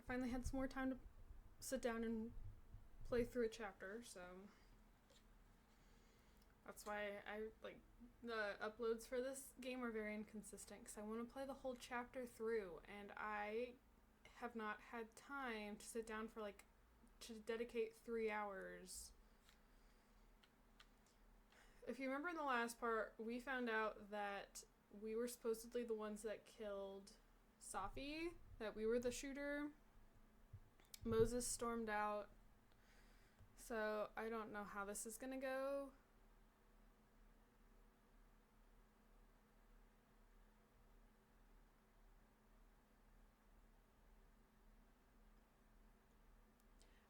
finally had some more time to sit down and play through a chapter, so that's why I like the uploads for this game are very inconsistent because I want to play the whole chapter through, and I have not had time to sit down for to dedicate 3 hours. If you remember in the last part, we found out that we were supposedly the ones that killed Safi, that we were the shooter. Moses stormed out. So I don't know how this is gonna go.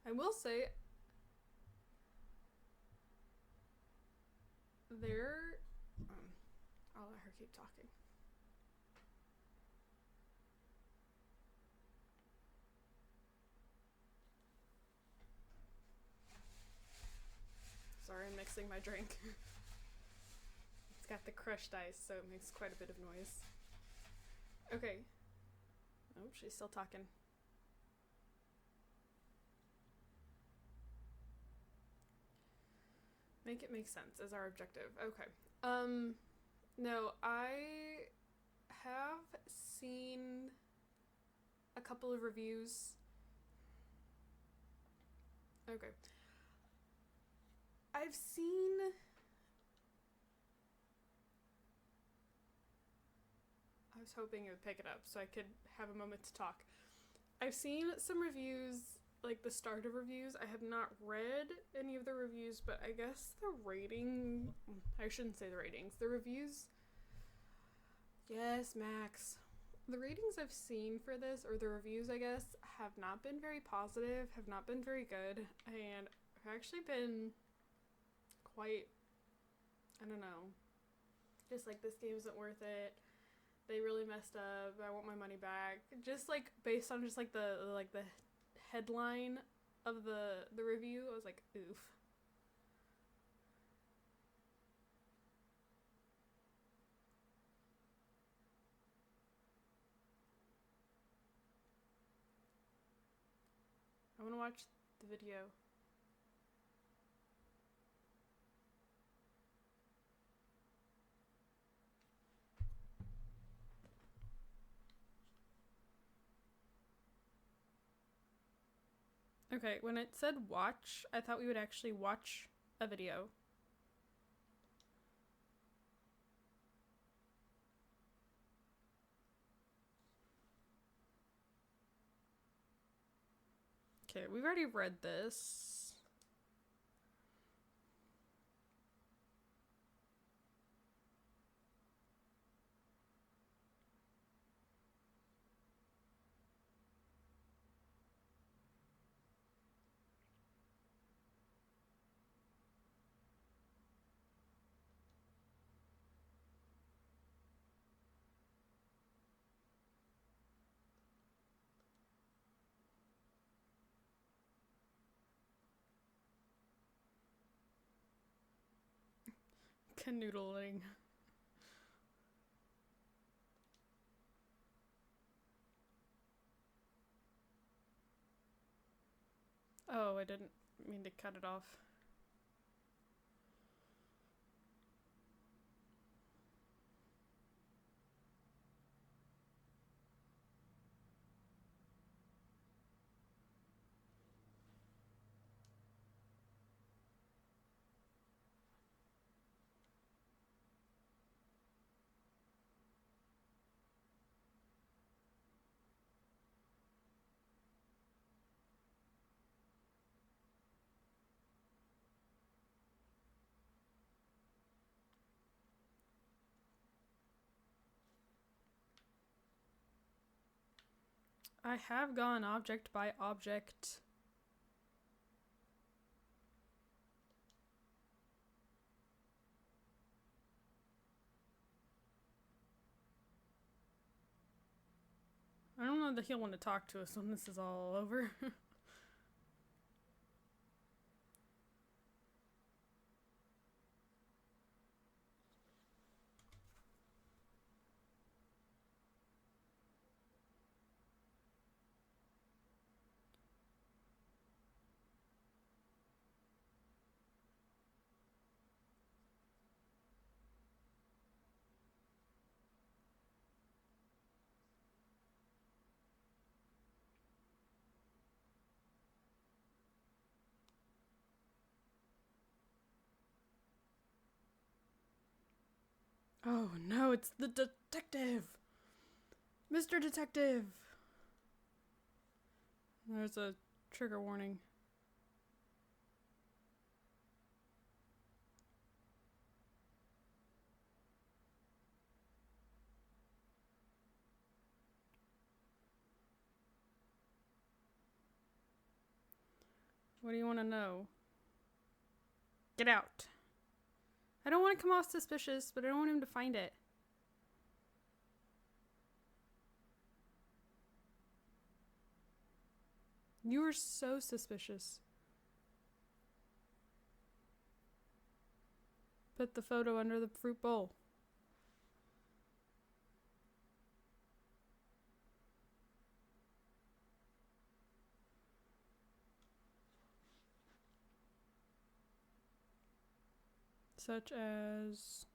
I will say there. I'll let her keep talking. Sorry, I'm mixing my drink. It's got the crushed ice, so it makes quite a bit of noise. Okay. Oh, she's still talking. Make it make sense is our objective. Okay. No, I have seen a couple of reviews. Okay. I've seen I was hoping it would pick it up so I could have a moment to talk. I've seen some reviews, like the start of reviews. I have not read any of the reviews, but I guess the rating... I shouldn't say the ratings. The reviews... Yes, Max. The ratings I've seen for this, or the reviews, I guess, have not been very positive, have not been very good, and have actually been quite... I don't know. Just like, this game isn't worth it. They really messed up. I want my money back. Just like based on just like the headline of the review, I was like, oof. I want to watch the video. Okay, when it said watch, I thought we would actually watch a video. Okay, we've already read this. Canoodling. Oh, I didn't mean to cut it off. I have gone object by object. I don't know that he'll want to talk to us when this is all over. Oh no, it's the detective! Mr. Detective! There's a trigger warning. What do you want to know? Get out. I don't want to come off suspicious, but I don't want him to find it. You are so suspicious. Put the photo under the fruit bowl. Such as...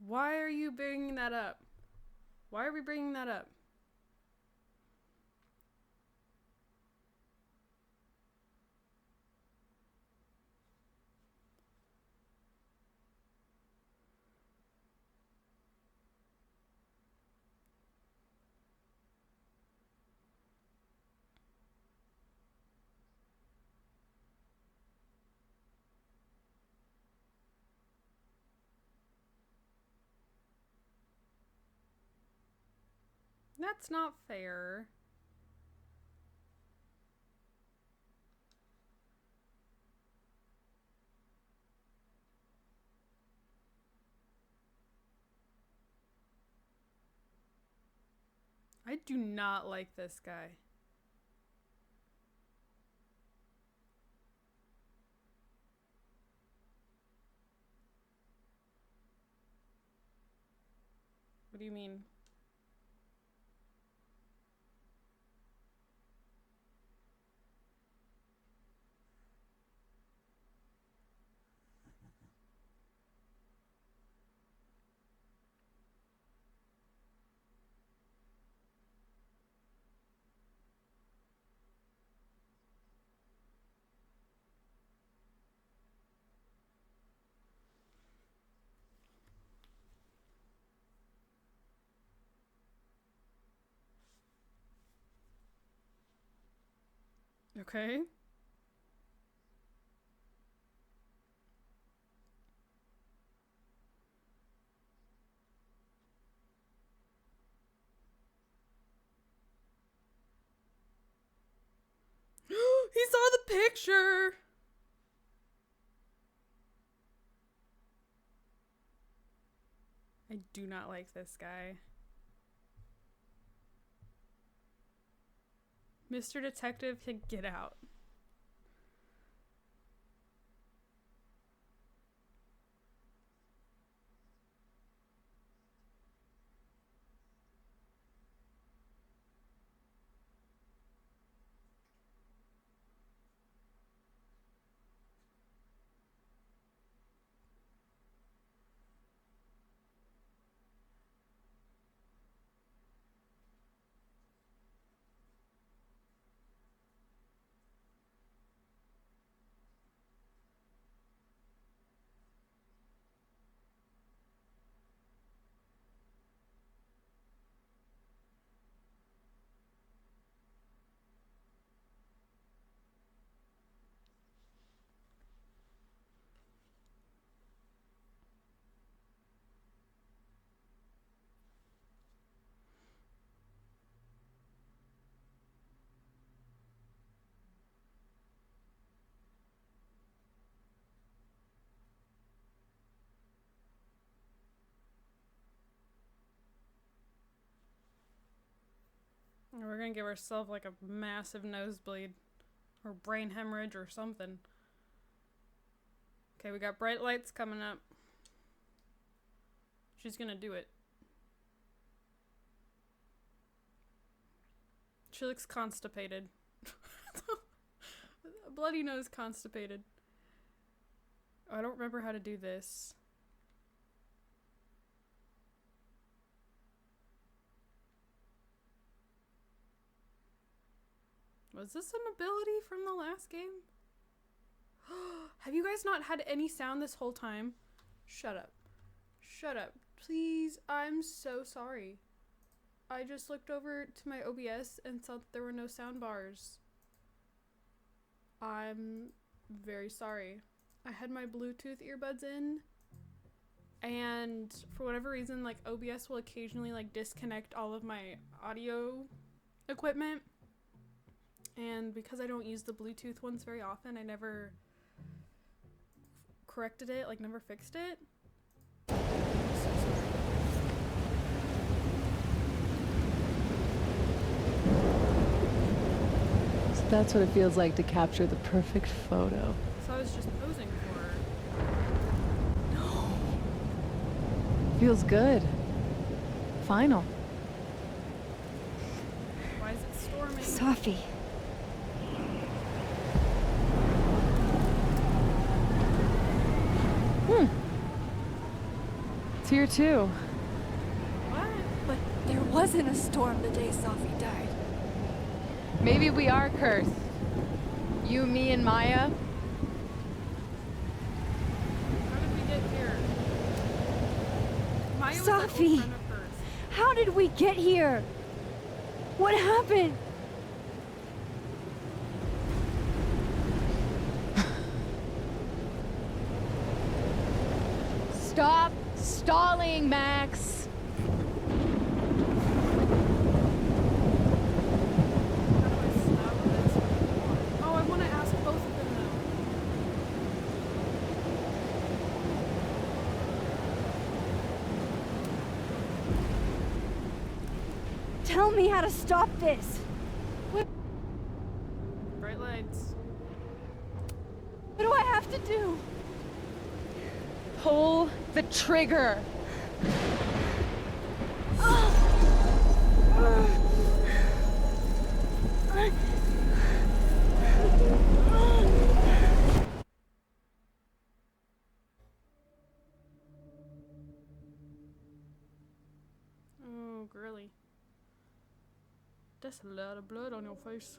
Why are you bringing that up? Why are we bringing that up? That's not fair. I do not like this guy. What do you mean? Okay. He saw the picture! I do not like this guy. Mr. Detective can get out. We're gonna give ourselves like a massive nosebleed. Or brain hemorrhage or something. Okay, we got bright lights coming up. She's gonna do it. She looks constipated. Bloody nose constipated. I don't remember how to do this. Was this an ability from the last game? Have you guys not had any sound this whole time? Shut up. Shut up. Please, I'm so sorry. I just looked over to my OBS and saw that there were no sound bars. I'm very sorry. I had my Bluetooth earbuds in, and for whatever reason, like, OBS will occasionally, like, disconnect all of my audio equipment. And because I don't use the Bluetooth ones very often, I never corrected it, like, never fixed it. I'm so sorry. So that's what it feels like to capture the perfect photo. So I was just posing for her. No. Feels good. Final. Why is it storming? Safi. It's here too. What? But there wasn't a storm the day Safi died. Maybe we are cursed. You, me, and Maya. How did we get here? Maya was an old Safi! friend of hers. How did we get here? What happened? Stop stalling, Max. How do I snap this? Oh, I want to ask both of them though. Tell me how to stop this. Bright lights. What do I have to do? Pull the trigger. Oh, girly. That's a lot of blood on your face.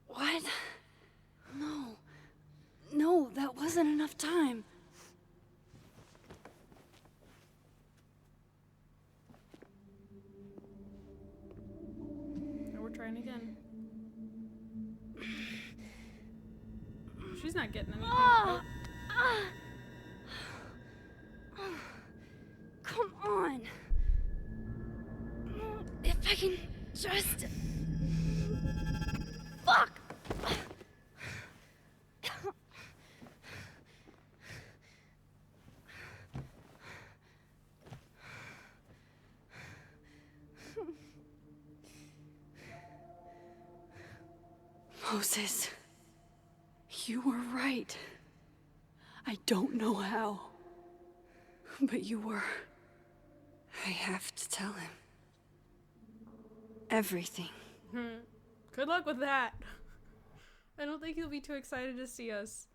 What? No. No, that wasn't enough time. Now we're trying again. She's not getting anything. Ah! Come on. If I can just... Fuck! Moses, you were right. I don't know how, but you were. I have to tell him. Everything. Good luck with that. I don't think he'll be too excited to see us.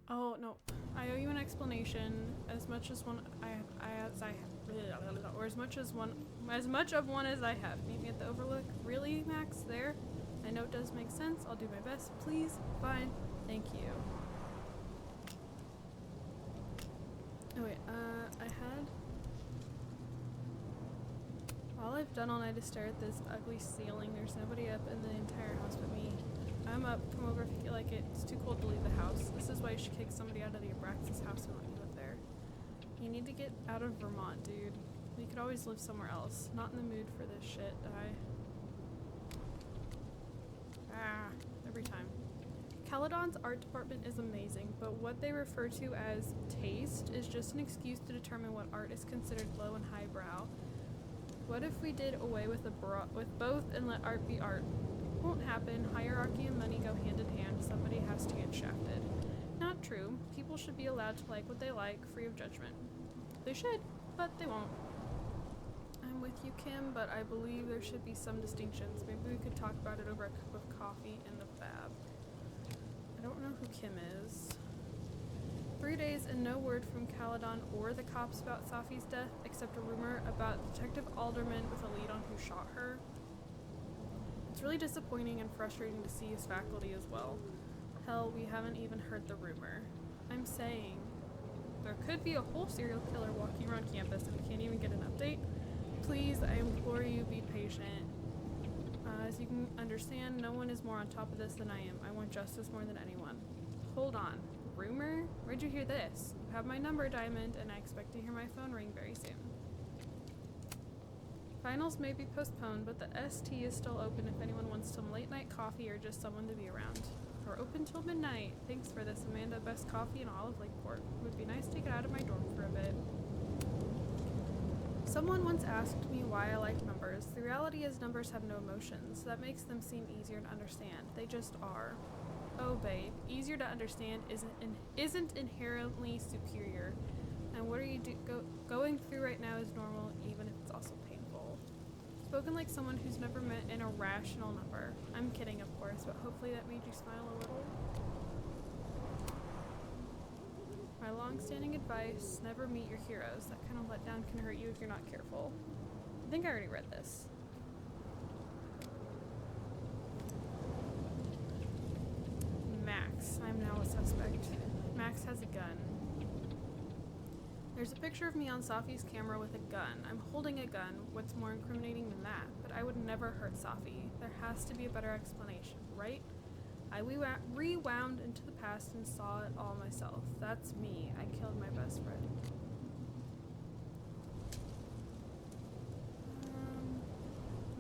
Oh no, I owe you an explanation. As much as one or as much of one as I have. Meet me at the Overlook. Really, Max? There? I know it does make sense. I'll do my best. Please? Fine. Thank you. Oh wait, I had... All I've done all night is stare at this ugly ceiling. There's nobody up in the entire house but me. I'm up. Come over if you feel like it. It's too cold to leave the house. This is why you should kick somebody out of the Abraxas house and let you live there. You need to get out of Vermont, dude. We could always live somewhere else. Not in the mood for this shit, every time. Caledon's art department is amazing, but what they refer to as taste is just an excuse to determine what art is considered low and highbrow. What if we did away with both and let art be art? won't happen. Hierarchy and money go hand in hand. Somebody has to get shafted. Not true. People should be allowed to like what they like, free of judgment. They should, but they won't. I'm with you, Kim, but I believe there should be some distinctions. Maybe we could talk about it over a cup of coffee in the Fab. I don't know who Kim is. 3 days and no word from Caledon or the cops about Safi's death, except a rumor about Detective Alderman with a lead on who shot her. It's really disappointing and frustrating to see his faculty as well. Hell, we haven't even heard the rumor. I'm saying, there could be a whole serial killer walking around campus and we can't even get an update. Please, I implore you, be patient. As you can understand, no one is more on top of this than I am. I want justice more than anyone. Hold on. Rumor? Where'd you hear this? You have my number, Diamond, and I expect to hear my phone ring very soon. Finals may be postponed, but the ST is still open if anyone wants some late night coffee or just someone to be around. We're open till midnight. Thanks for this, Amanda. Best coffee in all of Lakeport. It would be nice to get out of my dorm for a bit. Someone once asked me why I like numbers. The reality is numbers have no emotions. That makes them seem easier to understand. They just are. Oh, babe. Easier to understand isn't inherently superior. And what are you going through right now is normal, even if it's also painful. Spoken like someone who's never met an irrational number. I'm kidding, of course, but hopefully that made you smile a little. My long-standing advice, never meet your heroes. That kind of letdown can hurt you if you're not careful. I think I already read this. Max. I'm now a suspect. Max has a gun. There's a picture of me on Safi's camera with a gun. I'm holding a gun. What's more incriminating than that? But I would never hurt Safi. There has to be a better explanation, right? I rewound into the past and saw it all myself. That's me. I killed my best friend.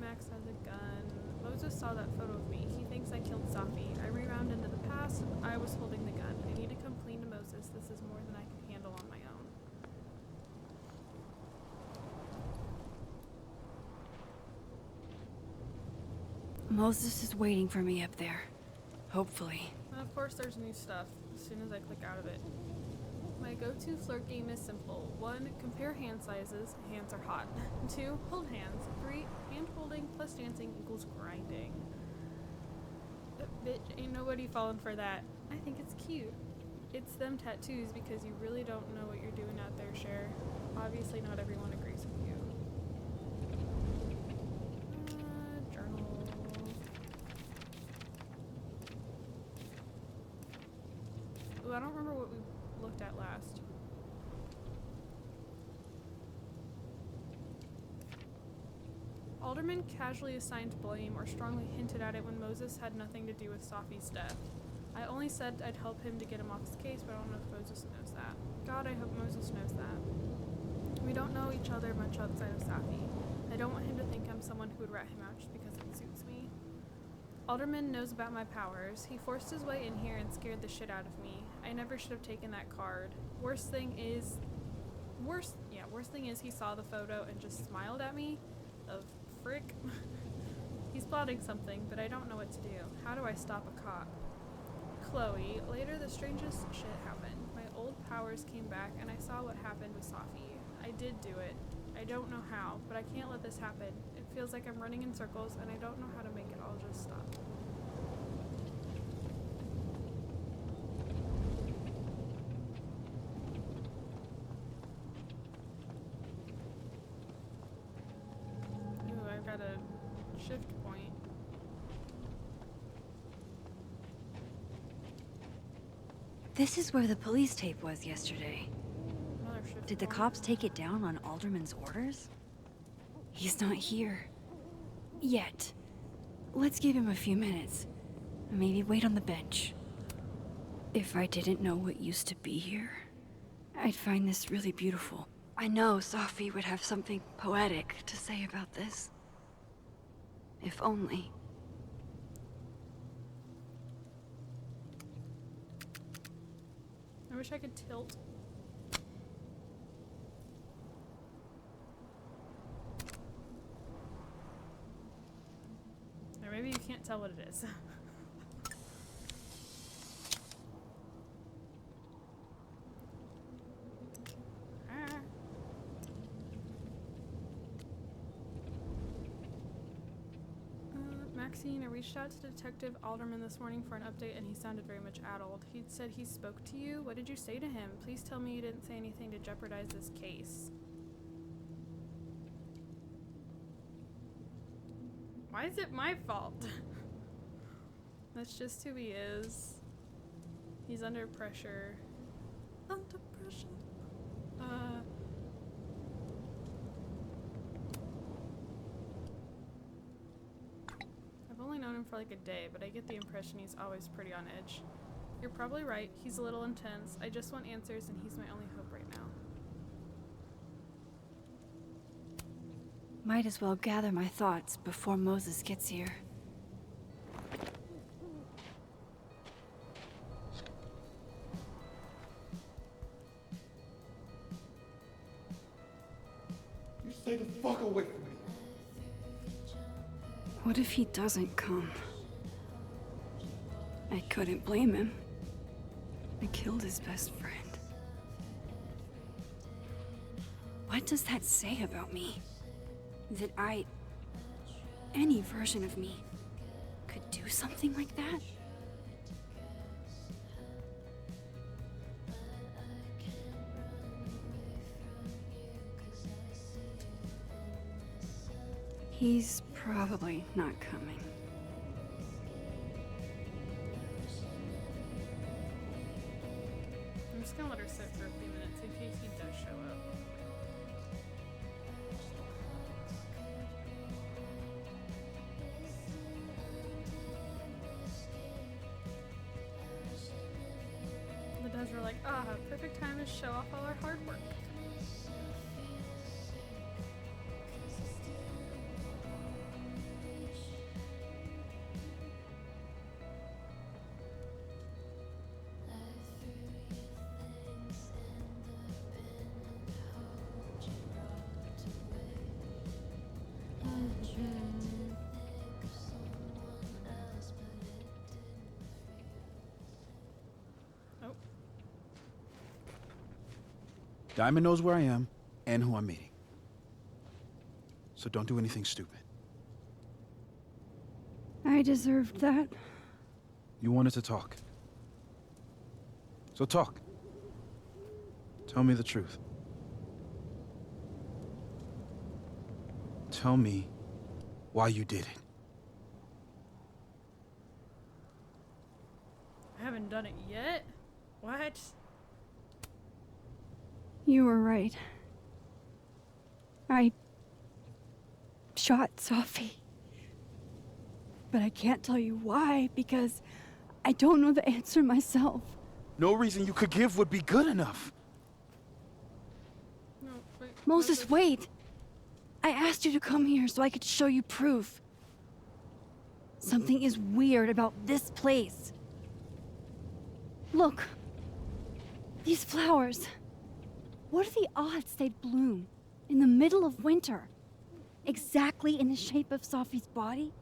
Max has a gun. Moses saw that photo of me. He thinks I killed Safi. I rewound into the past. I was holding the gun. I need to come clean to Moses. This is more than I can handle on my own. Moses is waiting for me up there. Hopefully. And of course there's new stuff as soon as I click out of it. My go-to flirt game is simple. 1. Compare hand sizes. Hands are hot. 2. Hold hands. 3. Hand holding plus dancing equals grinding. Bitch, ain't nobody falling for that. I think it's cute. It's them tattoos because you really don't know what you're doing out there, Cher. Obviously not everyone agrees with you. Journal. Ooh, I don't remember what we looked at last. Alderman casually assigned blame or strongly hinted at it when Moses had nothing to do with Safi's death. I only said I'd help him to get him off his case, but I don't know if Moses knows that. God, I hope Moses knows that. We don't know each other much outside of Safi. I don't want him to think I'm someone who would rat him out just because it suits me. Alderman knows about my powers. He forced his way in here and scared the shit out of me. I never should have taken that card. Worst thing is he saw the photo and just smiled at me. Of frick. He's plotting something, but I don't know what to do. How do I stop a cop? Chloe, later the strangest shit happened. My old powers came back and I saw what happened with Safi. I did do it. I don't know how, but I can't let this happen. It feels like I'm running in circles and I don't know how to make it all just stop. Ooh, I've got a shift point. This is where the police tape was yesterday. Another shift Did the point. cops take it down on Alderman's orders? He's not here. Yet. Let's give him a few minutes. Maybe wait on the bench. If I didn't know what used to be here, I'd find this really beautiful. I know Safi would have something poetic to say about this. If only. I wish I could tilt. Or maybe maybe you can't tell what it is. Maxine, I reached out to Detective Alderman this morning for an update, and he sounded very much addled. He said he spoke to you. What did you say to him? Please tell me you didn't say anything to jeopardize this case. Why is it my fault? That's just who he is. He's under pressure. Under pressure. I've only known him for like a day, but I get the impression he's always pretty on edge. You're probably right. He's a little intense. I just want answers, and he's my only hope right now. Might as well gather my thoughts before Moses gets here. You stay the fuck away from me. What if he doesn't come? I couldn't blame him. I killed his best friend. What does that say about me? That any version of me, could do something like that? He's probably not coming. I'm just gonna let her sit for a few minutes in case he does show up. The devs were like, perfect time to show off all our hard work. Diamond knows where I am and who I'm meeting. So don't do anything stupid. I deserved that. You wanted to talk. So talk. Tell me the truth. Tell me why you did it. I haven't done it yet? What? You were right. I shot Sophie. But I can't tell you why, because I don't know the answer myself. No reason you could give would be good enough. No, wait. Moses, wait! I asked you to come here so I could show you proof. Something is weird about this place. Look. These flowers. What are the odds they'd bloom in the middle of winter? Exactly in the shape of Sophie's body?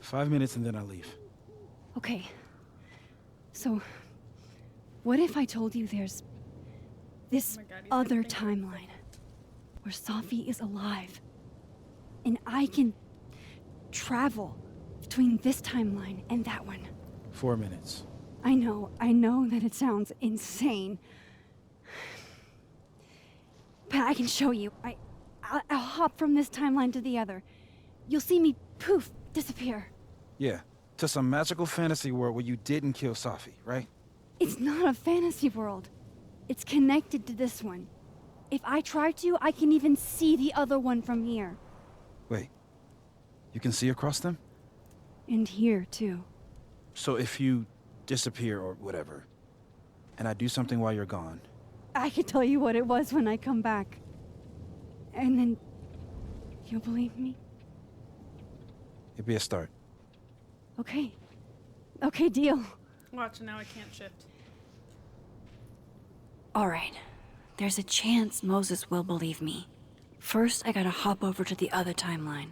5 minutes and then I'll leave. Okay. So, what if I told you there's this Oh my God, he's other gonna think I'm timeline where Sophie is alive, and I can travel between this timeline and that one? 4 minutes. I know that it sounds insane. But I can show you. I'll hop from this timeline to the other. You'll see me, poof, disappear. Yeah, to some magical fantasy world where you didn't kill Sophie, right? It's not a fantasy world. It's connected to this one. If I try to, I can even see the other one from here. Wait, you can see across them? And here, too. So if you disappear or whatever, and I do something while you're gone, I can tell you what it was when I come back. And then you'll believe me? it'd be a start. Okay. Okay, deal. Watch, now I can't shift. All right. There's a chance Moses will believe me. First, I gotta hop over to the other timeline.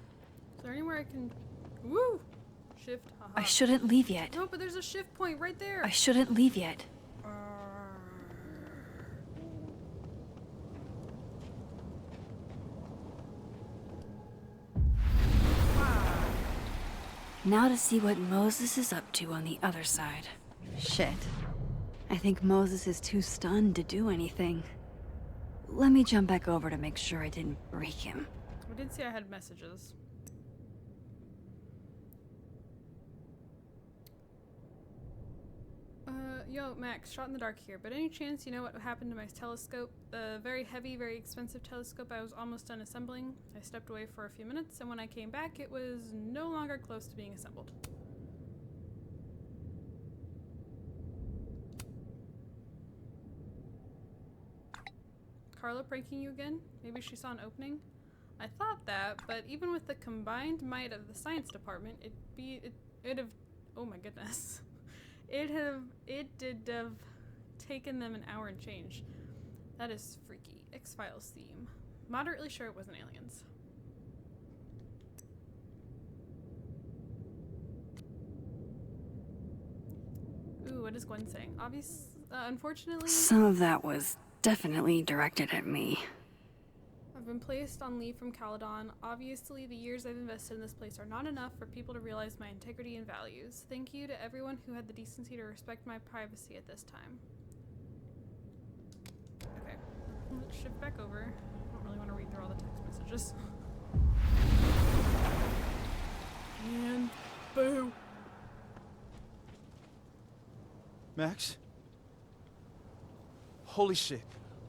Is there anywhere somewhere I can... Woo! Shift. Haha. I shouldn't leave yet. No, but there's a shift point right there. I shouldn't leave yet. Now to see what Moses is up to on the other side. Shit. I think Moses is too stunned to do anything. Let me jump back over to make sure I didn't break him. I did see I had messages. Yo, Max, shot in the dark here, but any chance you know what happened to my telescope? The very heavy, very expensive telescope I was almost done assembling. I stepped away for a few minutes, and when I came back, it was no longer close to being assembled. Carla pranking you again? Maybe she saw an opening? I thought that, but even with the combined might of the science department, it'd have, oh my goodness. It did have taken them an hour and change. That is freaky. X-Files theme. Moderately sure it wasn't aliens. Ooh, what is Gwen saying? Unfortunately... Some of that was definitely directed at me. I've been placed on leave from Caledon. Obviously, the years I've invested in this place are not enough for people to realize my integrity and values. Thank you to everyone who had the decency to respect my privacy at this time. Okay, let's shift back over. I don't really want to read through all the text messages. And boo. Max? Holy shit.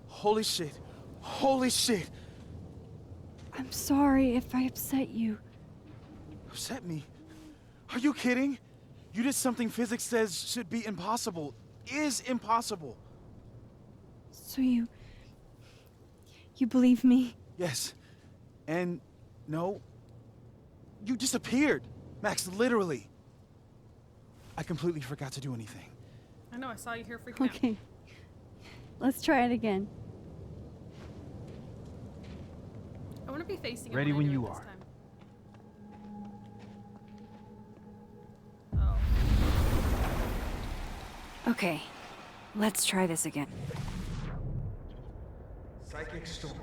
Holy shit. Holy shit. I'm sorry if I upset you. Upset me? Are you kidding? You did something physics says should be impossible. Is impossible. So you believe me? Yes. And no. You disappeared. Max, literally. I completely forgot to do anything. I know, I saw you here freaking out. Okay. Let's try it again. I want to be facing it Ready when I do you it this are. time. Oh. Okay. Let's try this again. Psychic storm.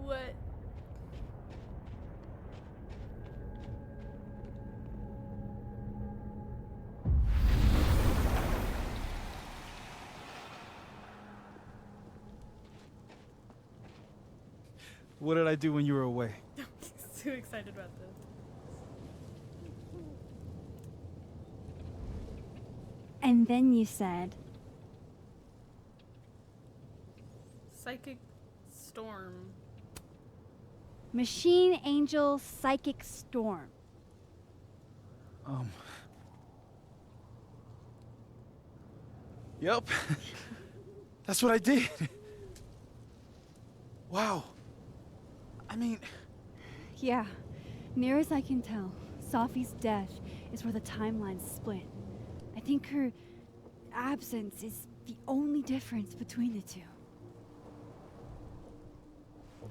What? What did I do when you were away? So excited about this. And then you said, Psychic storm. Machine Angel Psychic Storm. Yep. That's what I did. Wow. I mean... Yeah. Near as I can tell, Safi's death is where the timelines split. I think her absence is the only difference between the two.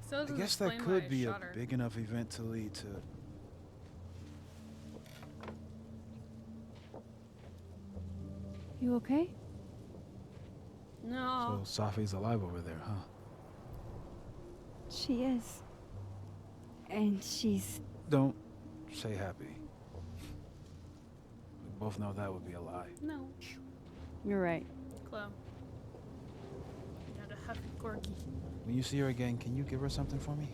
Still I doesn't guess that explain why I could be a shot her. big enough event to lead to... You okay? No. So Safi's alive over there, huh? She is. And she's... Don't say happy. We both know that would be a lie. No. You're right. Chloe. Got a huffy corky. When you see her again, can you give her something for me?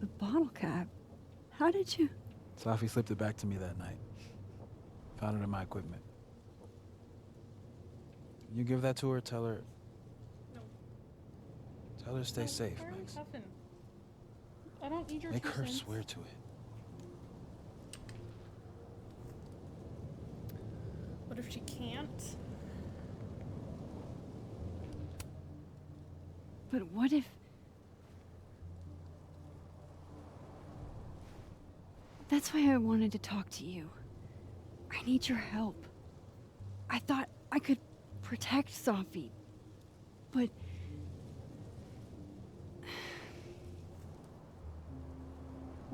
The bottle cap? How did you... Safi slipped it back to me that night. Found it in my equipment. You give that to her, tell her... No. Tell her to stay No, safe, Carly Max. Puffin. I don't need your Make 2 her cents. swear to it. What if she can't? But what if... That's why I wanted to talk to you. I need your help. I thought I could protect Safi. But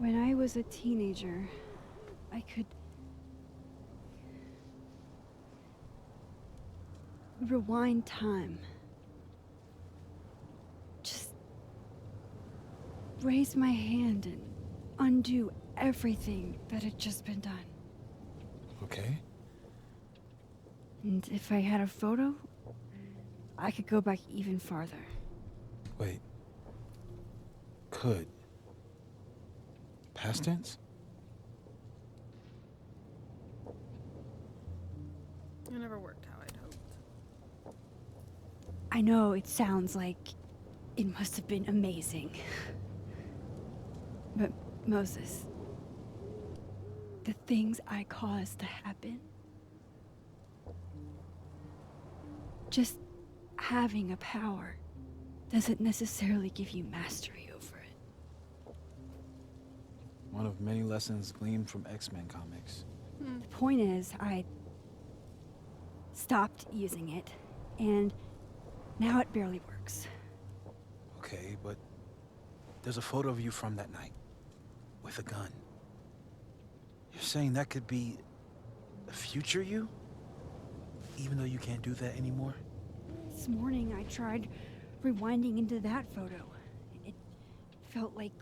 When I was a teenager, I could rewind time. Just raise my hand and undo everything that had just been done. Okay. And if I had a photo, I could go back even farther. Wait. Could. Past tense? It never worked how I'd hoped. I know it sounds like it must have been amazing. But Moses, the things I caused to happen, just having a power doesn't necessarily give you mastery over it. One of many lessons gleaned from X-Men comics. The point is, I stopped using it, and now it barely works. Okay, but there's a photo of you from that night. With a gun. You're saying that could be a future you? Even though you can't do that anymore? This morning I tried rewinding into that photo. It felt like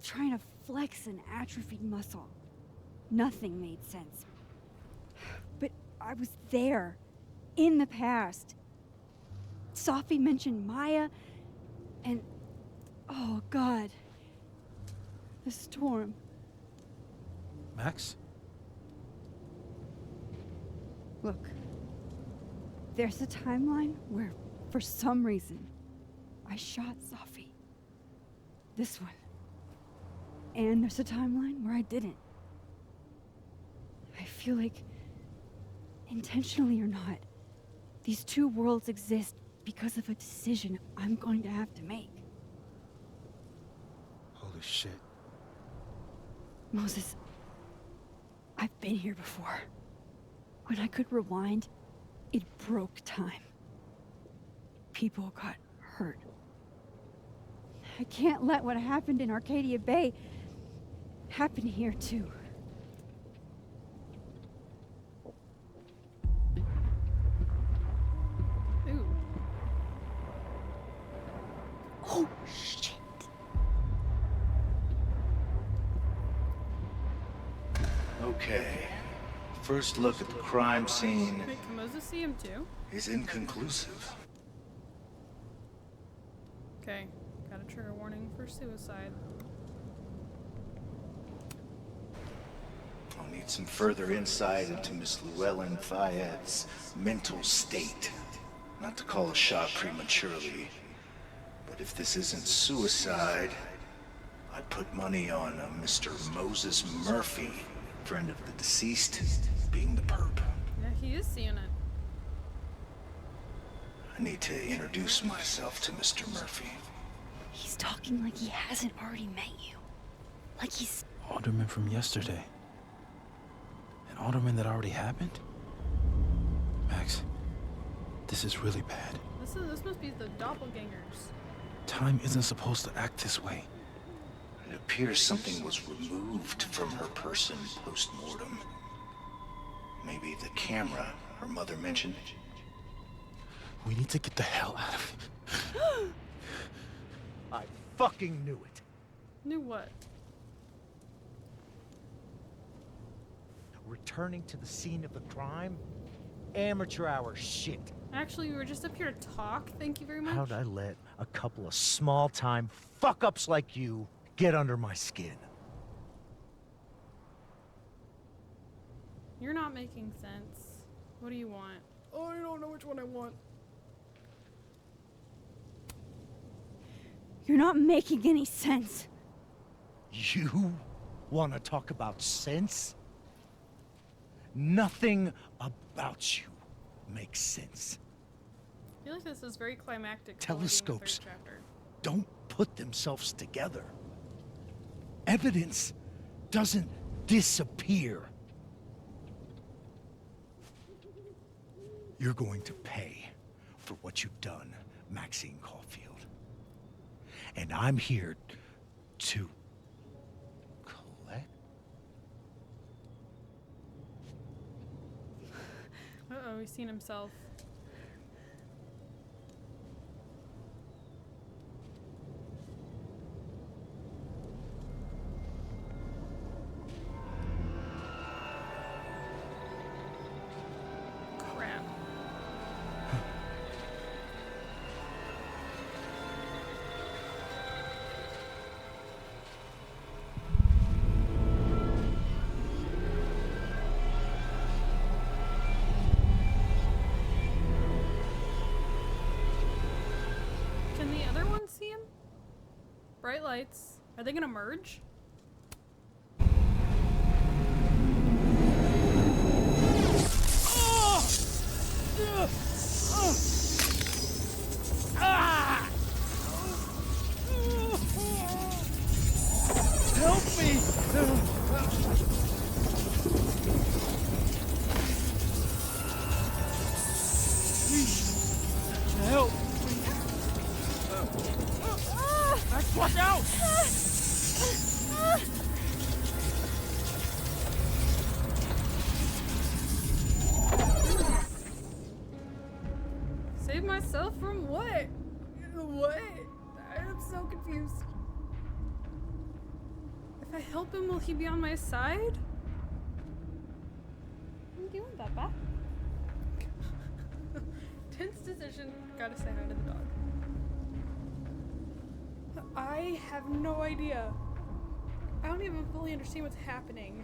trying to flex an atrophied muscle. Nothing made sense. But I was there, in the past. Sophie mentioned Maya, and oh God, the storm. Max? Look, there's a timeline where, for some reason, I shot Sophie. This one. And there's a timeline where I didn't. I feel like, intentionally or not, these two worlds exist because of a decision I'm going to have to make. Holy shit. Moses, I've been here before. When I could rewind, it broke time. People got hurt. I can't let what happened in Arcadia Bay happen here too. Ooh. Oh, shit. Okay. First look at the crime scene Wait, can Moses see him too? is inconclusive. Okay, got a trigger warning for suicide. I'll need some further insight into Miss Llewellyn Fayette's mental state. Not to call a shot prematurely, but if this isn't suicide, I'd put money on a Mr. Moses Murphy, friend of the deceased, being the perp. Yeah, he is seeing it. I need to introduce myself to Mr. Murphy. He's talking like he hasn't already met you. Like he's... Alderman from yesterday. An alderman that already happened? Max, this is really bad. This must be the doppelgangers. Time isn't supposed to act this way. It appears something was removed from her person post-mortem. Maybe the camera her mother mentioned. We need to get the hell out of here. I fucking knew it. Knew what? Returning to the scene of the crime? Amateur hour shit. Actually, we were just up here to talk. Thank you very much. How'd I let a couple of small-time fuck-ups like you get under my skin? You're not making sense. What do you want? Oh, I don't know which one I want. You're not making any sense. You want to talk about sense? Nothing about you makes sense. I feel like this is very climactic. for being the third Telescopes chapter. don't put themselves together. Evidence doesn't disappear. You're going to pay for what you've done, Maxine Caulfield. And I'm here to he's seen himself. Crap. Can the other one see him? Bright lights. Are they gonna merge? Help me! Please, help! Max, watch out! Save myself from what? What? I'm so confused. If I help him, will he be on my side? What are you doing, Papa? Tense decision. Gotta say hi to the dog. I have no idea. I don't even fully understand what's happening.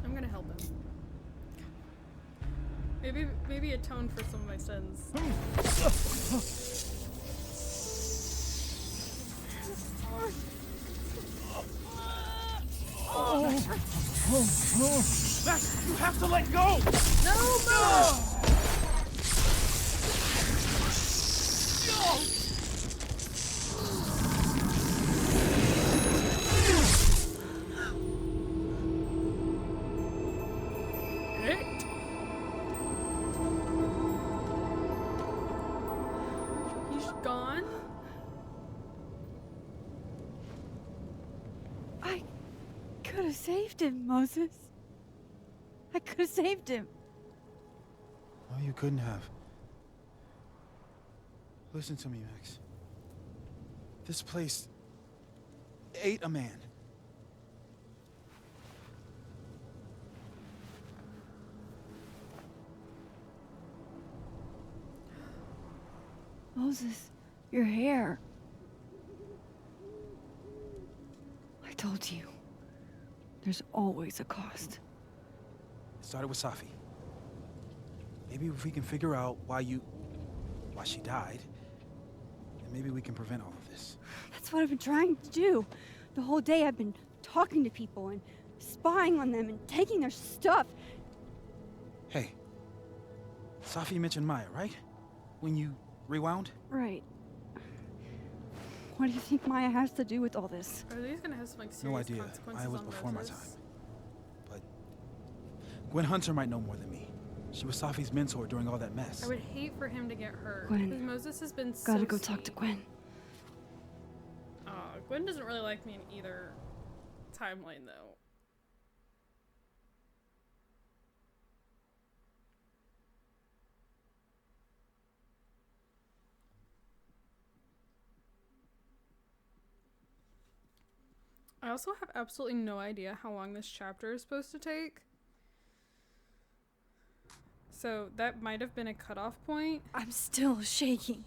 I'm gonna help him. Maybe atone for some of my sins. Max, you have to let go! No! He's gone? I could have saved him, Moses. I could have saved him. No, you couldn't have. Listen to me, Max. This place ate a man. Moses, your hair. I told you. There's always a cost. It started with Safi. Maybe if we can figure out why she died, then maybe we can prevent all of this. That's what I've been trying to do. The whole day I've been talking to people and spying on them and taking their stuff. Hey, Safi mentioned Maya, right? When you rewound? Right. What do you think Maya has to do with all this? Are these gonna have some like No serious idea. consequences I was on before my Moses? time. But Gwen Hunter might know more than me. She was Safi's mentor during all that mess. I would hate for him to get hurt. Gwen, Because Moses has been so Gotta go talk to sweet. Gwen. Gwen doesn't really like me in either timeline though. I also have absolutely no idea how long this chapter is supposed to take. So that might have been a cutoff point. I'm still shaking.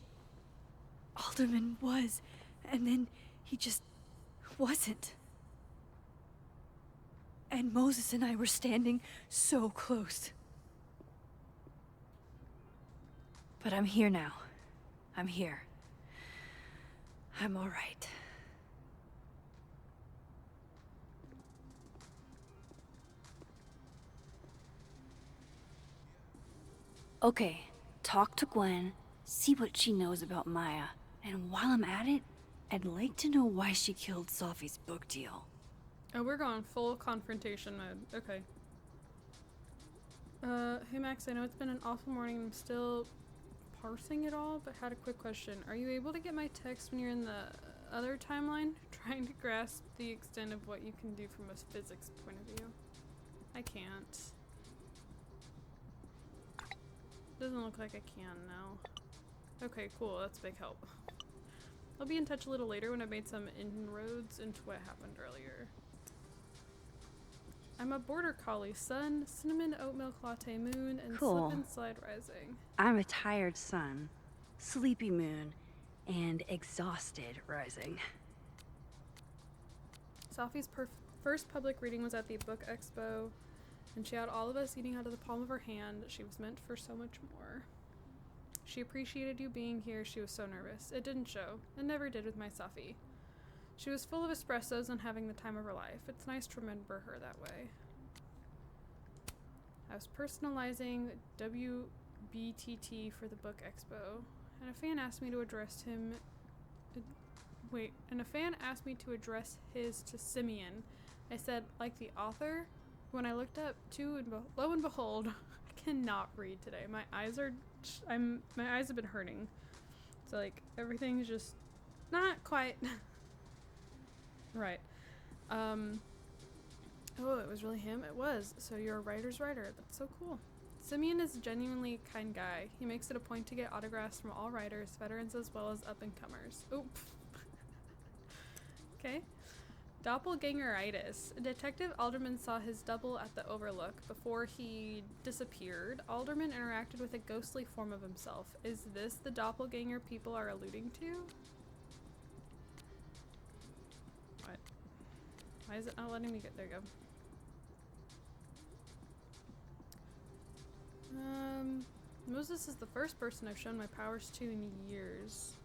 Alderman was, and then he just wasn't. And Moses and I were standing so close. But I'm here now. I'm here. I'm all right. Okay, talk to Gwen, see what she knows about Maya, and while I'm at it, I'd like to know why she killed Safi's book deal. Oh, we're going full confrontation mode. Okay. Hey Max, I know it's been an awful morning. I'm still parsing it all, but had a quick question. Are you able to get my text when you're in the other timeline? Trying to grasp the extent of what you can do from a physics point of view. I can't. Doesn't look like I can now. Okay, cool. That's a big help. I'll be in touch a little later when I've made some inroads into what happened earlier. I'm a border collie, sun, cinnamon oat milk latte moon, and Cool. slip and slide rising. I'm a tired sun, sleepy moon, and exhausted rising. Safi's first public reading was at the book expo, and she had all of us eating out of the palm of her hand. She was meant for so much more. She appreciated you being here. She was so nervous. It didn't show. It never did with my Safi. She was full of espressos and having the time of her life. It's nice to remember her that way. I was personalizing WBTT for the book expo, and a fan asked me to address him. And a fan asked me to address his to Simeon. I said, like the author. When I looked up, lo and behold, I cannot read today. My eyes have been hurting. So like everything's just not quite right. Oh, it was really him? It was. So you're a writer's writer. That's so cool. Simeon is a genuinely kind guy. He makes it a point to get autographs from all writers, veterans as well as up-and-comers. Oop. Okay. Doppelgangeritis. Detective Alderman saw his double at the Overlook. Before he disappeared, Alderman interacted with a ghostly form of himself. Is this the doppelganger people are alluding to? What? Why is it not letting me get there? Go. Moses is the first person I've shown my powers to in years.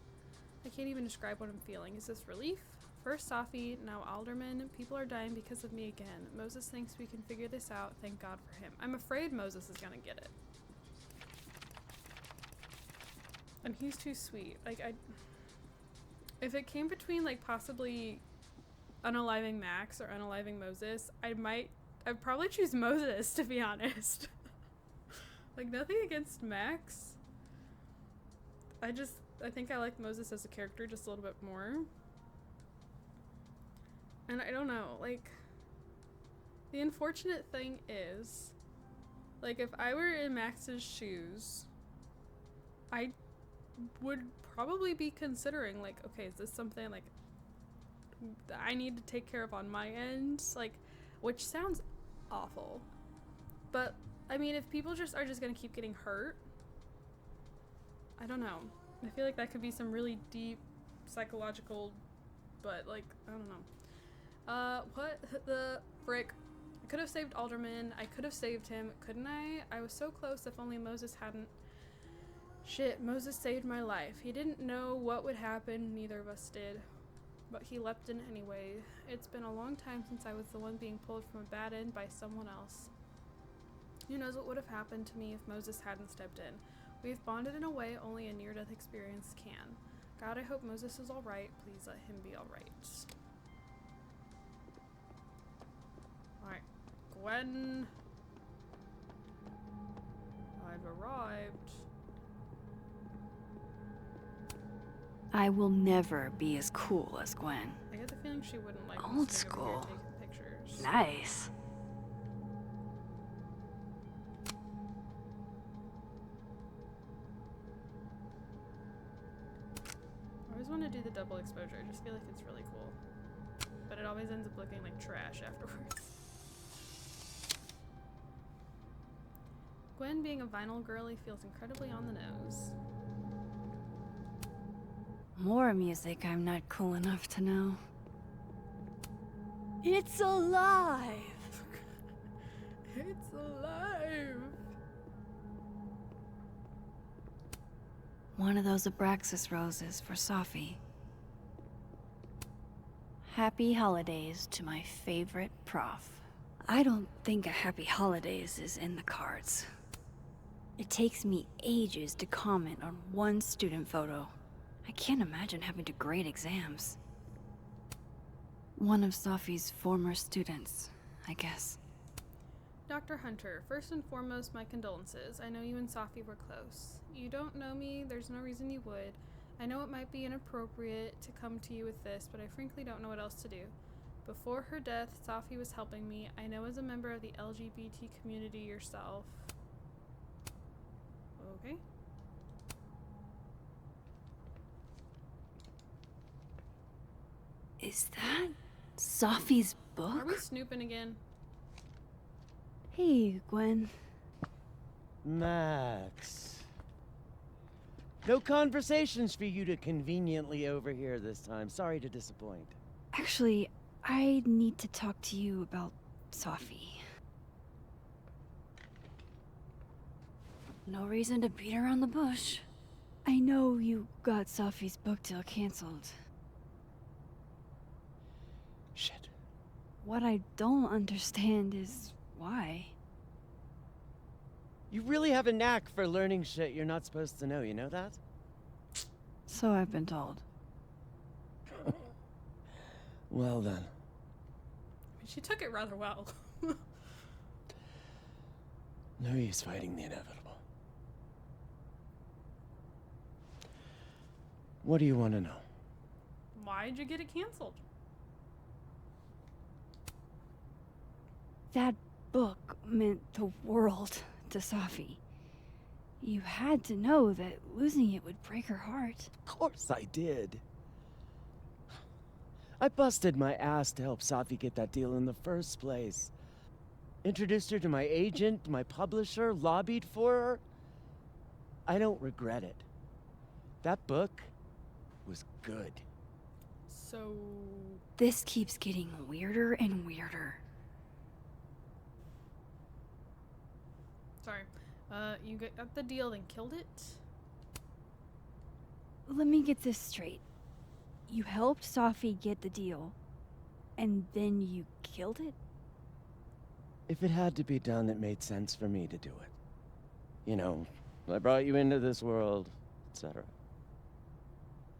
I can't even describe what I'm feeling. Is this relief? First Safi, now Alderman. People are dying because of me again. Moses thinks we can figure this out. Thank God for him. I'm afraid Moses is gonna get it. And he's too sweet. Like, if it came between, like, possibly unaliving Max or unaliving Moses, I'd probably choose Moses, to be honest. Like, nothing against Max. I think I like Moses as a character just a little bit more. And I don't know, like, the unfortunate thing is, like, if I were in Max's shoes, I would probably be considering, like, okay, is this something, like, that I need to take care of on my end? Like, which sounds awful. But, I mean, if people are just gonna keep getting hurt, I don't know. I feel like that could be some really deep psychological, but, like, I don't know. What the frick? I could have saved Alderman. I could have saved him, couldn't I? I was so close. If only Moses hadn't. Shit, Moses saved my life. He didn't know what would happen, neither of us did. But he leapt in anyway. It's been a long time since I was the one being pulled from a bad end by someone else. Who knows what would have happened to me if Moses hadn't stepped in. We've bonded in a way only a near-death experience can. God, I hope Moses is alright. Please let him be alright. Alright, Gwen. I've arrived. I will never be as cool as Gwen. I get the feeling she wouldn't like me Old sitting over here school. taking pictures. Nice. I always want to do the double exposure. I just feel like it's really cool. But it always ends up looking like trash afterwards. Gwen being a vinyl girly feels incredibly on the nose. More music I'm not cool enough to know. It's alive! It's alive! One of those Abraxas roses for Safi. Happy holidays to my favorite prof. I don't think a happy holidays is in the cards. It takes me ages to comment on one student photo. I can't imagine having to grade exams. One of Safi's former students, I guess. Dr. Hunter, first and foremost, my condolences. I know you and Safi were close. You don't know me, there's no reason you would. I know it might be inappropriate to come to you with this, but I frankly don't know what else to do. Before her death, Safi was helping me. I know as a member of the LGBT community yourself. Okay. Okay. Is that Sophie's book? Are we snooping again? Hey, Gwen. Max. No conversations for you to conveniently overhear this time. Sorry to disappoint. Actually, I need to talk to you about Sophie. No reason to beat around the bush. I know you got Sophie's book deal canceled. Shit. What I don't understand is why. You really have a knack for learning shit you're not supposed to know, you know that? So I've been told. Well then. She took it rather well. No use fighting the inevitable. What do you want to know? Why'd you get it canceled? That book meant the world to Sophie. You had to know that losing it would break her heart. Of course I did. I busted my ass to help Safi get that deal in the first place. Introduced her to my agent, my publisher, lobbied for her. I don't regret it. That book was good. So... This keeps getting weirder and weirder. Sorry. You got the deal and killed it? Let me get this straight. You helped Sophie get the deal, and then you killed it? If it had to be done, it made sense for me to do it. You know, I brought you into this world, etc.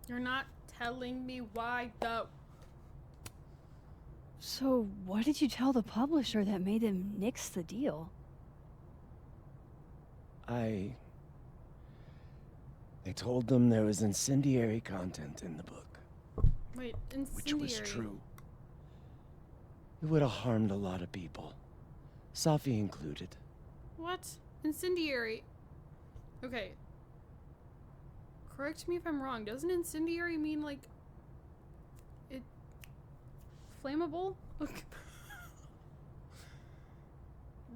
You're not telling me why, though. So, what did you tell the publisher that made them nix the deal? I told them there was incendiary content in the book. Wait, Which incendiary. was true. It would have harmed a lot of people. Safi included. What? Incendiary. Okay. Correct me if I'm wrong. Doesn't incendiary mean like it flammable?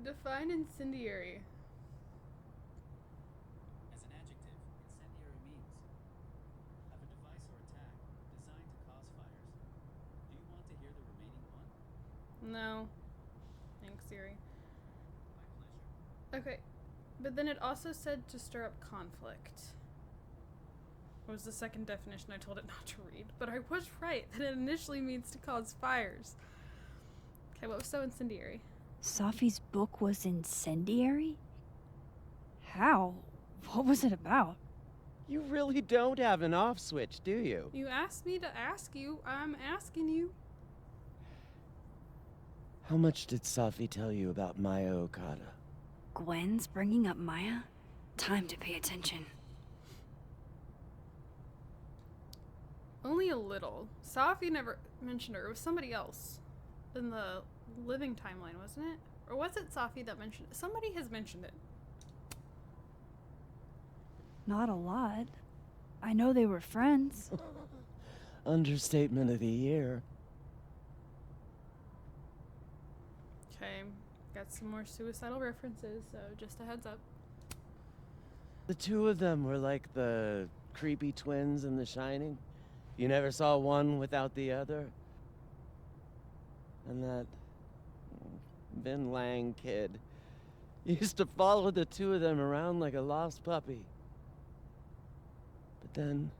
Define incendiary. As an adjective, incendiary means have a device or attack designed to cause fires. Do you want to hear the remaining one? No. Thanks, Siri. My pleasure. Okay. But then it also said to stir up conflict. What was the second definition I told it not to read? But I was right that it initially means to cause fires. Okay, what was so incendiary? Sophie's book was incendiary? How? What was it about? You really don't have an off switch, do you? You asked me to ask you. I'm asking you. How much did Safi tell you about Maya Okada? Gwen's bringing up Maya? Time to pay attention. Only a little. Safi never mentioned her. It was somebody else in the living timeline, wasn't it? Or was it Safi that mentioned it? Somebody has mentioned it. Not a lot. I know they were friends. Understatement of the year. Okay, got some more suicidal references, so just a heads up. The two of them were like the creepy twins in The Shining. You never saw one without the other. And that Vin Lang kid used to follow the two of them around like a lost puppy. But then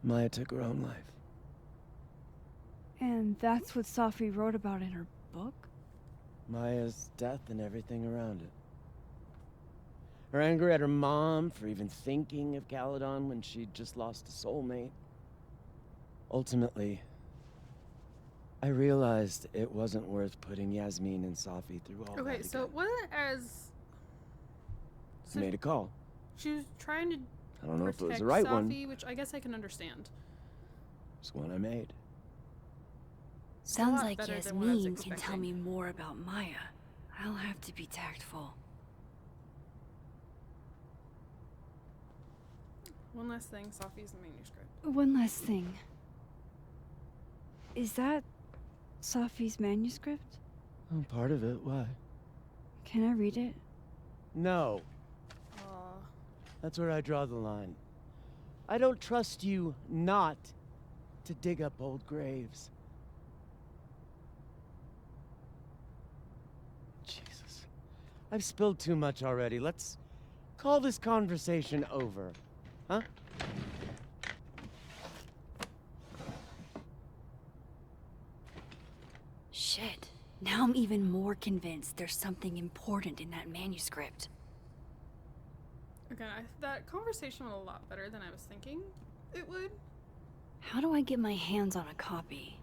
Maya took her own life. And that's what Sophie wrote about in her book? Maya's death and everything around it. Her anger at her mom for even thinking of Caledon when she'd just lost a soulmate. Ultimately, I realized it wasn't worth putting Yasmin and Safi through all that Okay, again. so it wasn't as... I So made a call. she was trying to I don't know if it was protect the right one. Safi, which I guess I can understand. It's one I made. a Sounds lot like better than what I was Yasmin can tell expecting. me more about Maya. I'll have to be tactful. One last thing, Safi's the manuscript. One last thing. Is that Safi's manuscript? Oh, part of it. Why? Can I read it? No. That's where I draw the line. I don't trust you not to dig up old graves. Jesus. I've spilled too much already. Let's call this conversation over. Huh? Shit. Now I'm even more convinced there's something important in that manuscript. Okay, that conversation went a lot better than I was thinking it would. How do I get my hands on a copy?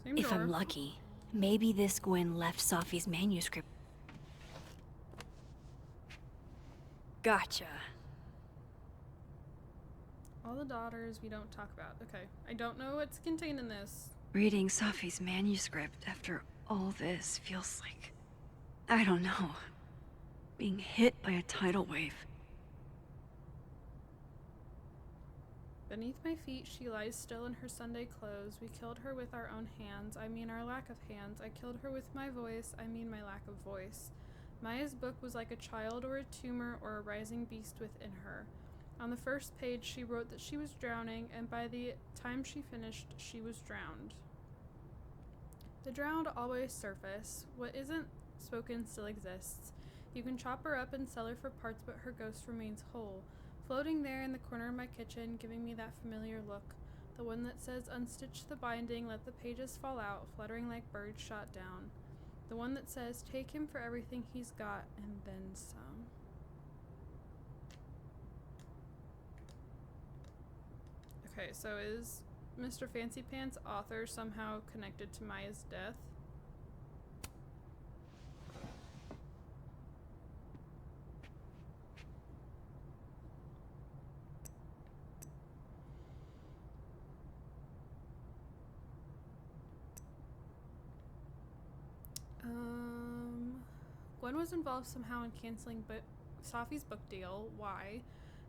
Same If door. I'm lucky, maybe this Gwen left Safi's manuscript. Gotcha. All the daughters we don't talk about. Okay, I don't know what's contained in this. Reading Safi's manuscript after all this feels like, I don't know, being hit by a tidal wave. Beneath my feet, she lies still in her Sunday clothes. We killed her with our own hands. I mean our lack of hands. I killed her with my voice. I mean my lack of voice. Maya's book was like a child or a tumor or a rising beast within her. On the first page, she wrote that she was drowning, and by the time she finished, she was drowned. The drowned always surface. What isn't spoken still exists. You can chop her up and sell her for parts, but her ghost remains whole, floating there in the corner of my kitchen, giving me that familiar look. The one that says, unstitch the binding, let the pages fall out, fluttering like birds shot down. The one that says, take him for everything he's got, and then some. Okay, so is Mr. Fancy Pants author somehow connected to Maya's death? Gwen was involved somehow in canceling Safi's book deal. Why?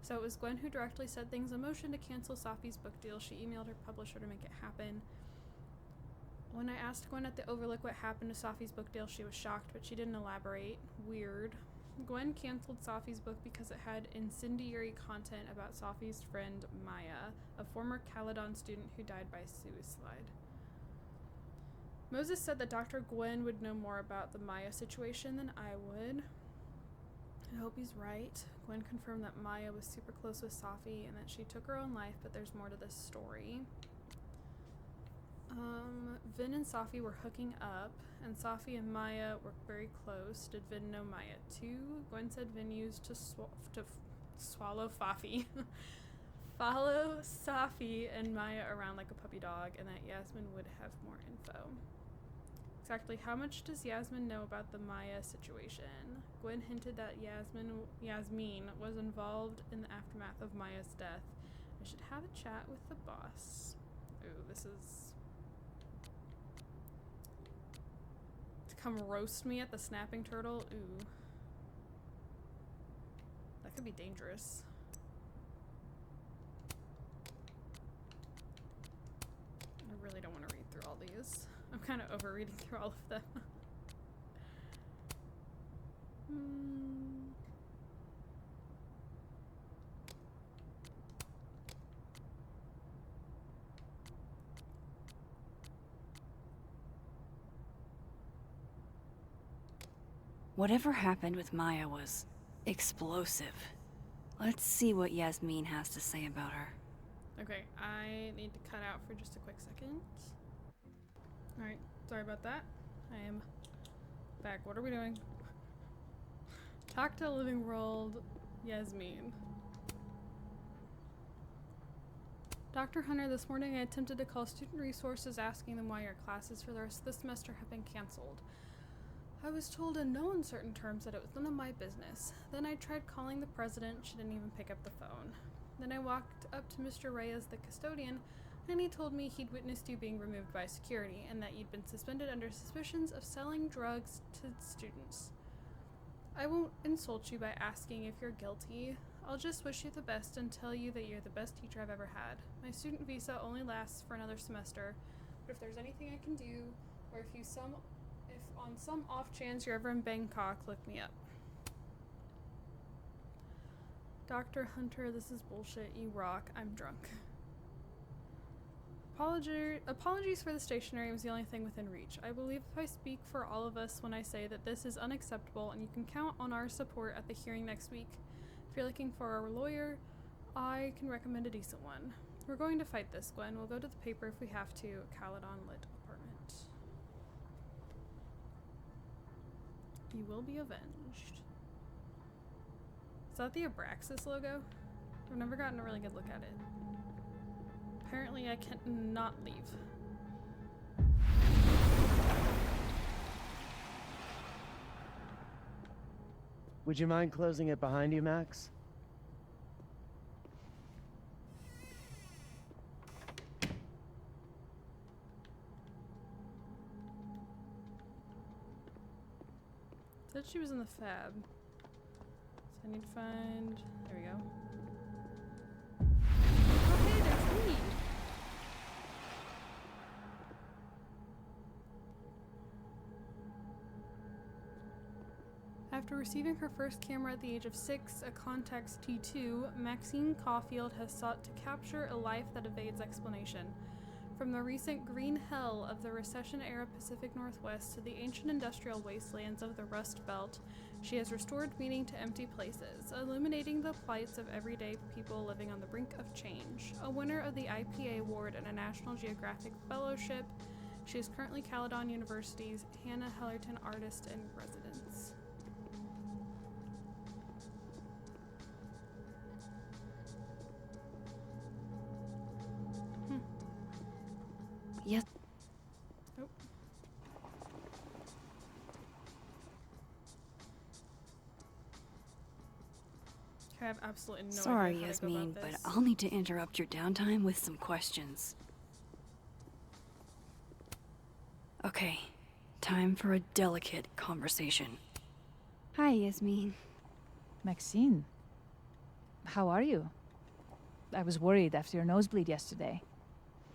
So it was Gwen who directly set things in motion to cancel Safi's book deal. She emailed her publisher to make it happen. When I asked Gwen at the Overlook what happened to Safi's book deal, she was shocked, but she didn't elaborate. Weird. Gwen canceled Safi's book because it had incendiary content about Safi's friend Maya, a former Caledon student who died by suicide. Moses said that Dr. Gwen would know more about the Maya situation than I would. I hope he's right. Gwen confirmed that Maya was super close with Safi and that she took her own life, but there's more to this story. Vin and Safi were hooking up, and Safi and Maya were very close. Did Vin know Maya too? Gwen said Vin used to swallow Fafi. Follow Safi and Maya around like a puppy dog, and that Yasmin would have more info. Exactly how much does Yasmin know about the Maya situation? Gwen hinted that Yasmin was involved in the aftermath of Maya's death. I should have a chat with the boss. Ooh, this is... to come roast me at the snapping turtle? Ooh. That could be dangerous. I really don't want to read through all these. I'm kind of over reading through all of them. Whatever happened with Maya was explosive. Let's see what Yasmin has to say about her. Okay, I need to cut out for just a quick second. Alright, sorry about that. I am back. What are we doing? Talk to Living World, Yasmin. Dr. Hunter, this morning I attempted to call student resources asking them why your classes for the rest of the semester have been canceled. I was told in no uncertain terms that it was none of my business. Then I tried calling the president. She didn't even pick up the phone. Then I walked up to Mr. Reyes, the custodian. and he told me he'd witnessed you being removed by security and that you'd been suspended under suspicions of selling drugs to students. I won't insult you by asking if you're guilty. I'll just wish you the best and tell you that you're the best teacher I've ever had. My student visa only lasts for another semester, but if there's anything I can do, or if on some off chance you're ever in Bangkok, look me up. Dr. Hunter, this is bullshit. You rock. I'm drunk. Apologies for the stationery was the only thing within reach. I believe if I speak for all of us when I say that this is unacceptable, and you can count on our support at the hearing next week. If you're looking for a lawyer, I can recommend a decent one. We're going to fight this, Gwen. We'll go to the paper if we have to. Caledon Lit Apartment. You will be avenged. Is that the Abraxas logo? I've never gotten a really good look at it. Apparently I cannot leave. Would you mind closing it behind you, Max? Said she was in the fab. So I need to find... There we go. Oh hey, there's me! After receiving her first camera at the age of 6, a Contax T2, Maxine Caulfield has sought to capture a life that evades explanation. From the recent green hell of the recession-era Pacific Northwest to the ancient industrial wastelands of the Rust Belt, she has restored meaning to empty places, illuminating the plights of everyday people living on the brink of change. A winner of the IPA Award and a National Geographic Fellowship, she is currently Caledon University's Hannah Hellerton Artist in Residence. Yes. Nope. I have absolutely no Sorry, idea how to go Yasmin, about but this. I'll need to interrupt your downtime with some questions. Okay, time for a delicate conversation. Hi, Yasmin. Maxine, how are you? I was worried after your nosebleed yesterday.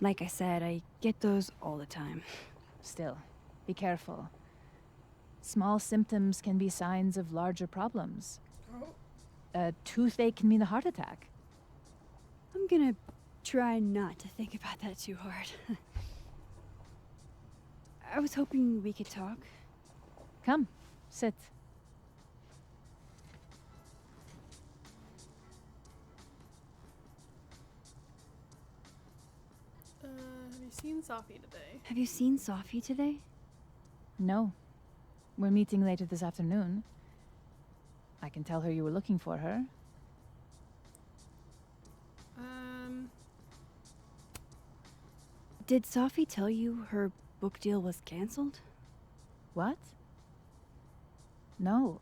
Like I said, I get those all the time. Still, be careful. Small symptoms can be signs of larger problems. Oh. A toothache can mean a heart attack. I'm gonna try not to think about that too hard. I was hoping we could talk. Come, sit. Have you seen Safi today? Have you seen Sophie today? No. We're meeting later this afternoon. I can tell her you were looking for her. Did Sophie tell you her book deal was canceled? What? No.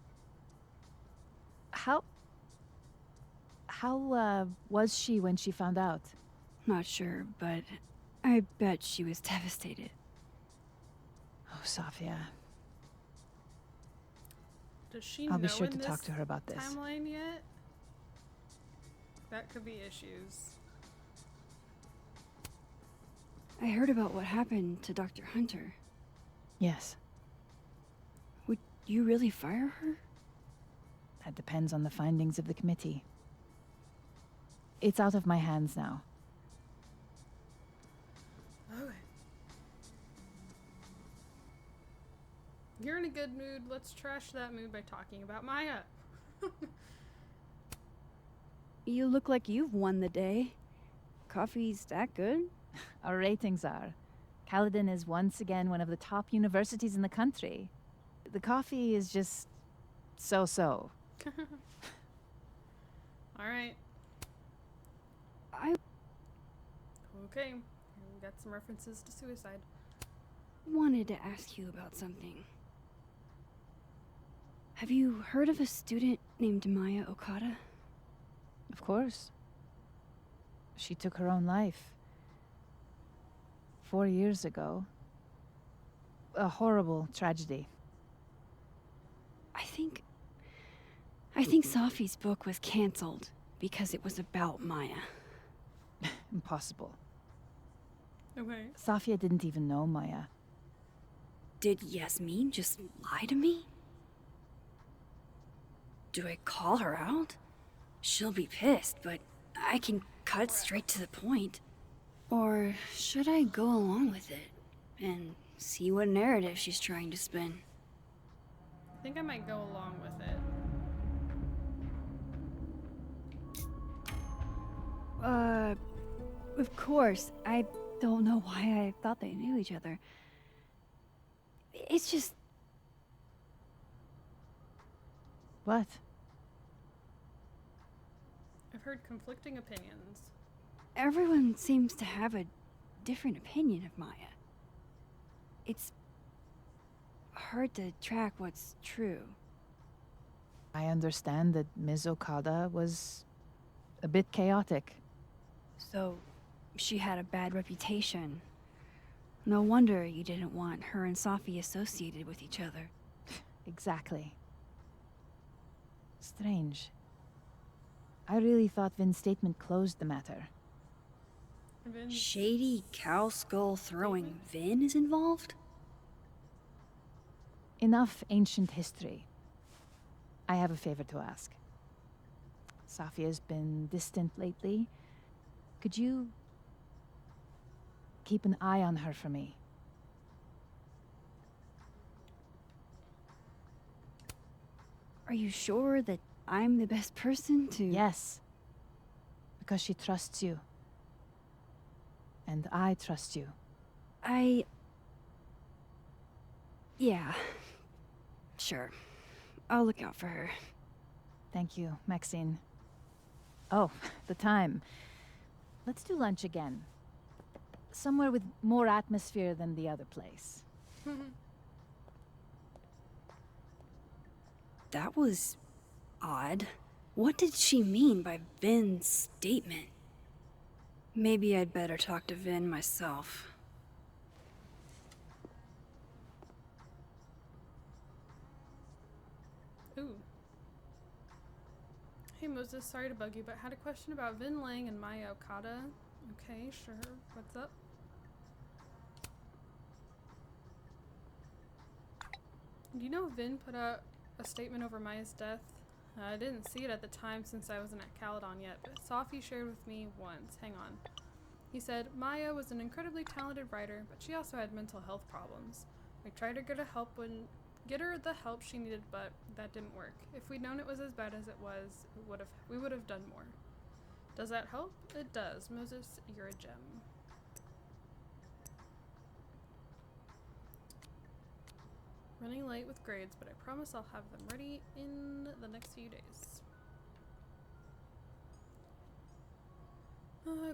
How was she when she found out? Not sure, but I bet she was devastated. Oh, Safia. Does she I'll know be sure in to talk this to her about this. timeline yet? That could be issues. I heard about what happened to Dr. Hunter. Yes, Would you really fire her? that depends on the findings of the committee. It's out of my hands now. Okay. You're in a good mood. Let's trash that mood by talking about Maya. You look like you've won the day. Coffee's that good? Our ratings are. Caledon is once again one of the top universities in the country. The coffee is just so-so. All right. I Okay. We got some references to suicide. wanted to ask you about something. Have you heard of a student named Maya Okada? Of course. She took her own life. 4 years ago. A horrible tragedy. I think Safi's book was cancelled because it was about Maya. Impossible. Okay. Safia didn't even know Maya. Did Yasmin just lie to me? Do I call her out? She'll be pissed, but I can cut straight to the point. Or should I go along with it and see what narrative she's trying to spin? I think I might go along with it. Of course. I don't know why I thought they knew each other. It's just... What? I've heard conflicting opinions. Everyone seems to have a different opinion of Maya. It's hard to track what's true. I understand that Ms. Okada was a bit chaotic. So, she had a bad reputation. No wonder you didn't want her and Safi associated with each other. Exactly. Strange. I really thought Vin's statement closed the matter. Vin's Shady cow skull throwing Vin is involved? Enough ancient history. I have a favor to ask. Safia's been distant lately. Could you keep an eye on her for me? Are you sure that I'm the best person to... Yes. Because she trusts you. And I trust you. Yeah. Sure. I'll look out for her. Thank you, Maxine. Oh, the time. Let's do lunch again. Somewhere with more atmosphere than the other place. That was... odd. What did she mean by Vin's statement? Maybe I'd better talk to Vin myself. Ooh. Hey Moses, sorry to bug you, but had a question about Vin Lang and Maya Okada. Okay, sure. What's up? Do you know Vin put out a statement over Maya's death? I didn't see it at the time since I wasn't at Caledon yet, but Safi shared with me once. Hang on. He said, Maya was an incredibly talented writer, but she also had mental health problems. We tried to get her the help she needed, but that didn't work. If we'd known it was as bad as it was, we would have done more. Does that help? It does. Moses, you're a gem. Running late with grades, but I promise I'll have them ready in the next few days.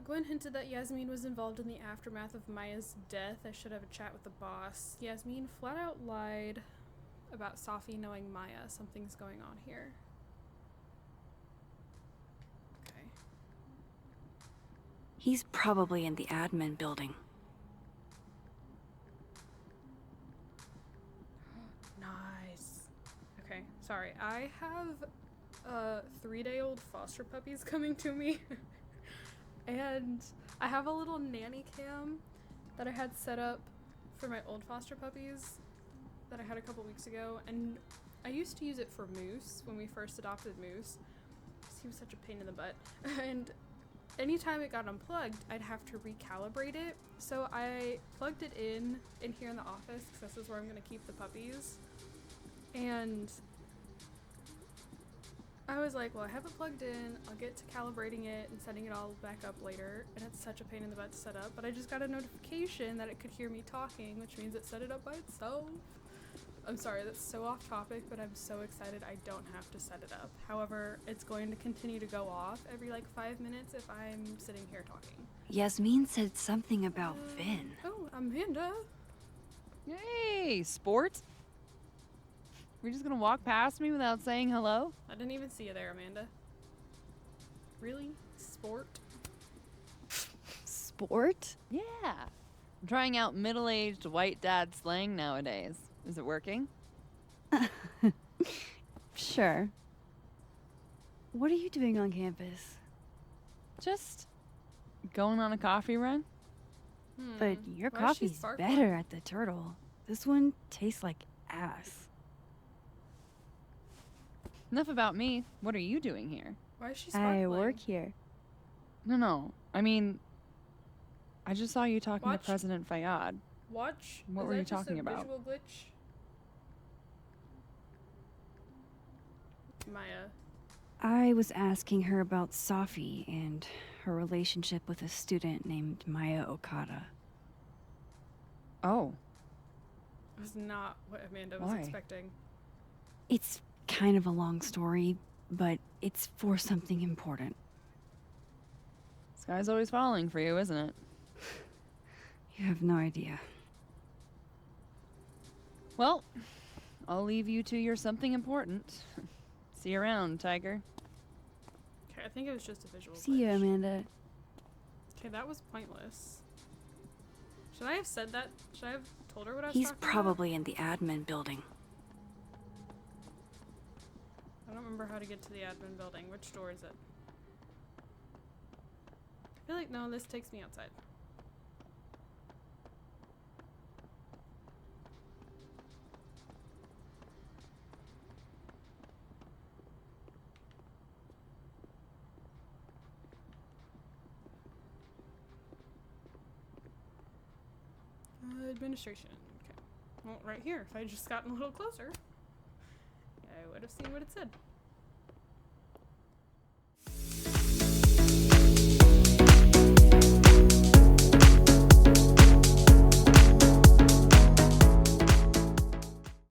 Gwen hinted that Yasmin was involved in the aftermath of Maya's death. I should have a chat with the boss. Yasmin flat out lied about Safi knowing Maya. Something's going on here. Okay. He's probably in the admin building. Nice. Okay, sorry. I have 3-day-old foster puppies coming to me. And I have a little nanny cam that I had set up for my old foster puppies that I had a couple weeks ago, and I used to use it for Moose when we first adopted Moose. He was such a pain in the butt. And anytime it got unplugged, I'd have to recalibrate it. So I plugged it in here in the office because this is where I'm going to keep the puppies. And I was like, well, I have it plugged in. I'll get to calibrating it and setting it all back up later. And it's such a pain in the butt to set up. But I just got a notification that it could hear me talking, which means it set it up by itself. I'm sorry, that's so off topic, but I'm so excited I don't have to set it up. However, it's going to continue to go off every like 5 minutes if I'm sitting here talking. Yasmin said something about Vin. Oh, Amanda. Hey, sport. We're just gonna walk past me without saying hello? I didn't even see you there, Amanda. Really? Sport? Sport? Yeah. I'm trying out middle-aged white dad slang nowadays. Is it working? Sure. What are you doing on campus? Just going on a coffee run? But your Why does she coffee's spark better one? at the Turtle. This one tastes like ass. Enough about me. What are you doing here? Why is she sparkling? I work here. No. I mean, I just saw you talking Watch. to President Fayyad. Watch. What Is were that you just talking a about? Visual glitch? Maya. I was asking her about Safi and her relationship with a student named Maya Okada. Oh, It was not what Amanda was Why? expecting. It's kind of a long story, but it's for something important. sky's always falling for you, isn't it? You have no idea. Well, I'll leave you to your something important. See you around, Tiger. Okay, I think it was just a visual See glitch. you, Amanda. Okay, that was pointless. Should I have said that? Should I have told her what I was He's talking probably in the admin building. about? I don't remember how to get to the admin building. Which door is it? I feel like, no, this takes me outside. Administration. Okay. Well, right here. If I had just gotten a little closer, I would have seen what it said.